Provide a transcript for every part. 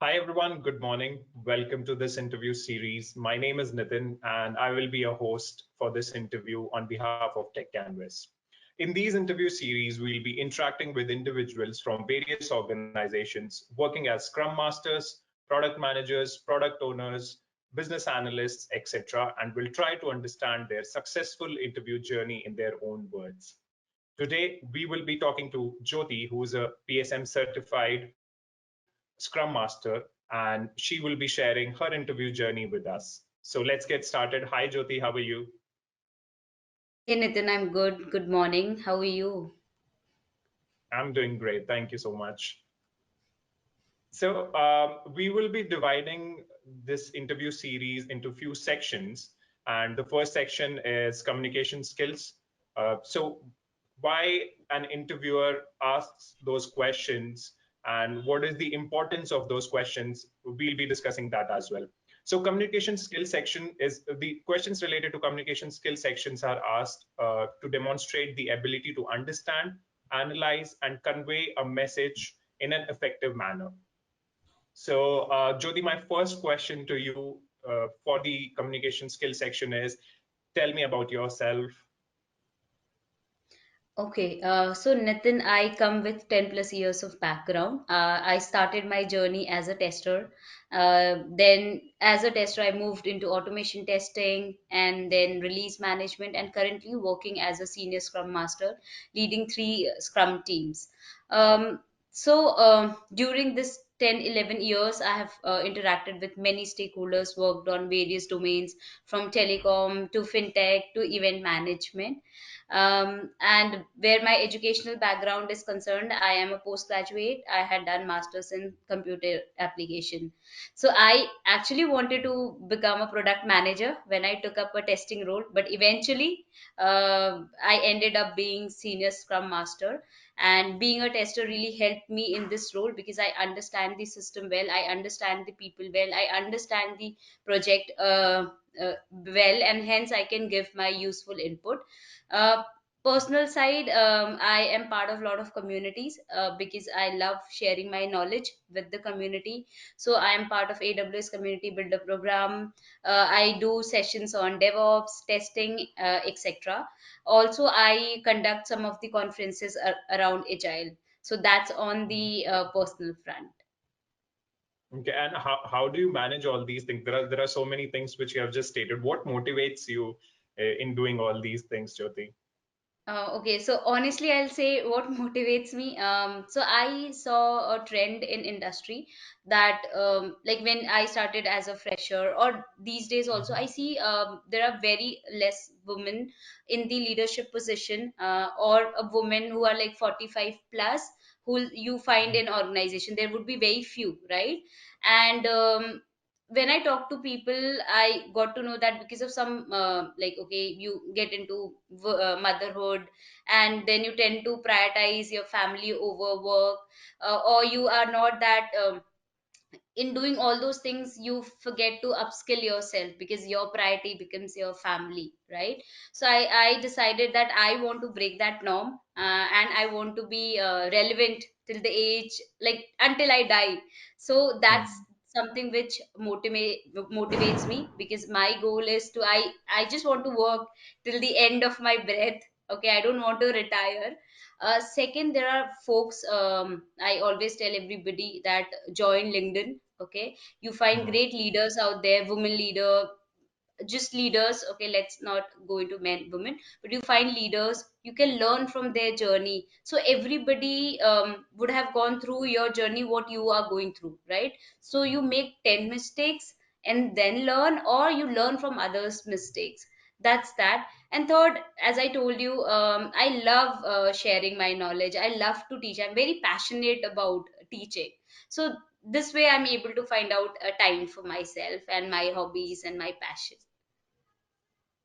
Hi, everyone. Good morning. Welcome to this interview series. My name is Nitin, and I will be a host for this interview on behalf of Tech Canvas. In these interview series, we'll be interacting with individuals from various organizations working as Scrum Masters, product managers, product owners, business analysts, etc., and we'll try to understand their successful interview journey in their own words. Today, we will be talking to Jyoti, who is a PSM certified Scrum Master, and she will be sharing her interview journey with us. So let's get started. Hi, Jyoti, how are you? Hey Nitin, I'm good. Good morning. How are you? I'm doing great. Thank you so much. So we will be dividing this interview series into few sections, and the first section is communication skills. So why an interviewer asks those questions and what is the importance of those questions, we'll be discussing that as well. So communication skill section is the questions related to communication skill sections are asked to demonstrate the ability to understand, analyze, and convey a message in an effective manner. So, Jyoti, my first question to you for the communication skill section is tell me about yourself. Okay, so Nitin, I come with 10 plus years of background. I started my journey as a tester. Then, as a tester, I moved into automation testing and then release management, and currently working as a senior Scrum Master, leading three Scrum teams. Um, during this 10, 11 years, I have interacted with many stakeholders, worked on various domains from telecom to fintech to event management. And where my educational background is concerned, I am a postgraduate. I had done masters in computer application. So I actually wanted to become a product manager when I took up a testing role, but eventually I ended up being senior scrum master. And being a tester really helped me in this role because I understand the system well, I understand the people well, I understand the project well, and hence I can give my useful input. uh, Personal side, I am part of a lot of communities because I love sharing my knowledge with the community. So I am part of AWS community builder program. I do sessions on DevOps testing, etc. Also, I conduct some of the conferences around agile. So that's on the personal front. Okay, and how do you manage all these things? There are so many things which you have just stated. What motivates you in doing all these things, Jyoti? Okay, so honestly, I'll say what motivates me. So I saw a trend in industry that, like when I started as a fresher, or these days also, I see there are very less women in the leadership position, or a woman who are like 45 plus, who you find in organization. There would be very few, right? And when I talk to people, I got to know that because of some like, okay, you get into motherhood, and then you tend to prioritize your family over work, or you are not that in doing all those things you forget to upskill yourself because your priority becomes your family, right? So I decided that I want to break that norm, and I want to be relevant till the age, like until I die. So that's something which motivates me, because my goal is to, I just want to work till the end of my breath. Okay, I don't want to retire. Second, there are folks, I always tell everybody that join LinkedIn. Okay, you find Mhm. great leaders out there, women leader, just leaders. Okay, let's not go into men, women, but you find leaders, you can learn from their journey. So everybody would have gone through your journey, what you are going through, right? So you make 10 mistakes and then learn, or you learn from others mistakes. That's that. And third, as I told you, I love sharing my knowledge. I love to teach. I'm very passionate about teaching. So this way I'm able to find out a time for myself and my hobbies and my passion.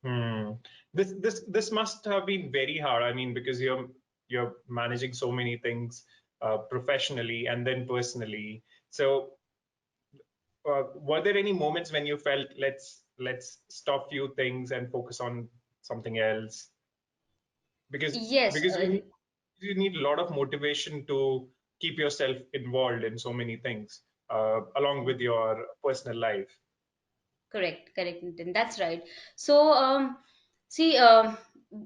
Hmm. This must have been very hard. I mean, because you're managing so many things professionally and then personally. So were there any moments when you felt let's stop few things and focus on something else? Because Yes, because you need a lot of motivation to keep yourself involved in so many things. along with your personal life. Correct, correct, Nitin. That's right. So, see,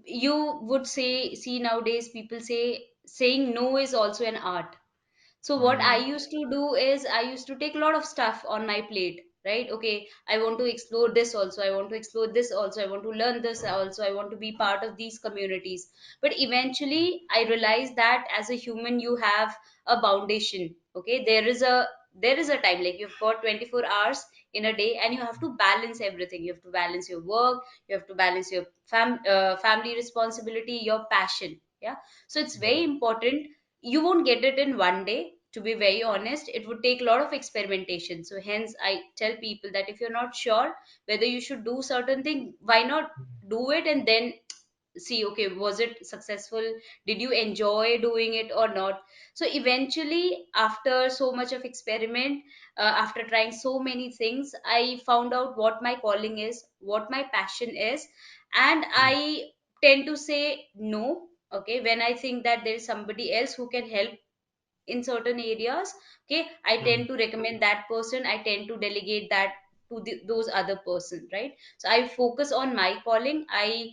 you would say, see, nowadays people say saying no is also an art. So what I Mm, used to do is I used to take a lot of stuff on my plate, right? Okay, I want to explore this also. I want to explore this also. I want to learn this also. I want to be part of these communities. But eventually, I realized that as a human, you have a foundation. Okay, there is a time, like you've got 24 hours in a day, and you have to balance everything. You have to balance your work. You have to balance your family responsibility, your passion. Yeah, so it's very mm, important. You won't get it in one day, to be very honest. It would take a lot of experimentation. So hence I tell people that if you're not sure whether you should do certain thing, why not do it and then see, okay, was it successful, did you enjoy doing it or not. So eventually, after so much of experiment, after trying so many things, I found out what my calling is, what my passion is, and mm, I tend to say no, okay, when I think that there is somebody else who can help in certain areas. Okay, I tend mm, to recommend that person, I tend to delegate that to those other person, right? So I focus on my calling, I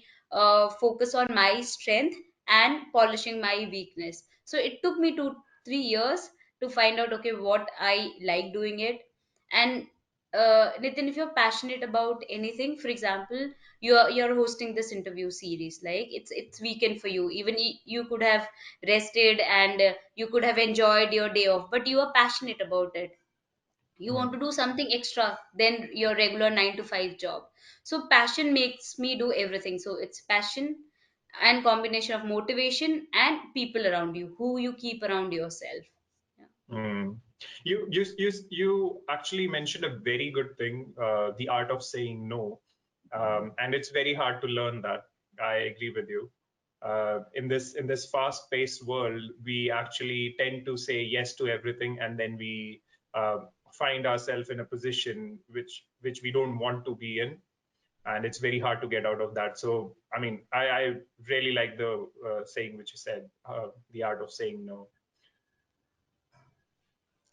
focus on my strength and polishing my weakness. So it took me 2 3 years to find out, okay, what I like doing it. And Nitin, if you're passionate about anything, for example, you're hosting this interview series, like it's weekend for you, even you could have rested and you could have enjoyed your day off, but you are passionate about it. You want mm, to do something extra than your regular 9 to 5 job. So passion makes me do everything. So it's passion and combination of motivation and people around you, who you keep around yourself. Yeah. mm. You actually mentioned a very good thing, the art of saying no, and it's very hard to learn that. I agree with you. In this fast-paced world, we actually tend to say yes to everything, and then we find ourselves in a position which we don't want to be in, and it's very hard to get out of that. So, I mean, I really like the saying which you said, the art of saying no.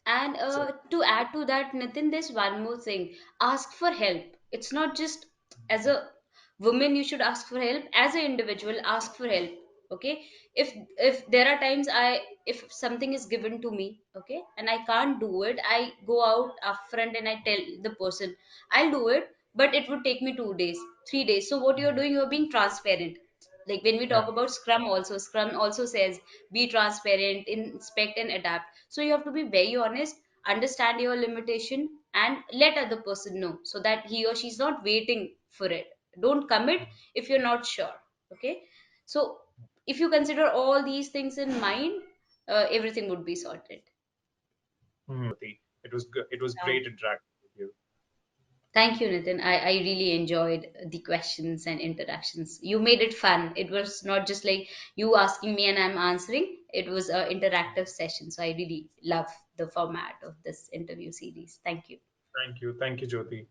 And So, to add to that, Nitin, there's one more thing. Ask for help. It's not just as a woman you should ask for help. As an individual, ask for help. Okay. If there are times if something is given to me, okay, and I can't do it, I go out upfront and I tell the person, I'll do it, but it would take me 2 days, 3 days. So what you're doing, you're being transparent. Like when we yeah. talk about Scrum also says be transparent, inspect and adapt. So you have to be very honest, understand your limitation, and let other person know so that he or she's not waiting for it. Don't commit if you're not sure. Okay. So if you consider all these things in mind, everything would be sorted. It was good. It was Yeah. great interacting with you. Thank you, Nitin. I really enjoyed the questions and interactions. You made it fun. It was not just like you asking me and I'm answering. It was an interactive session. So I really love the format of this interview series. Thank you. Thank you, Jyoti.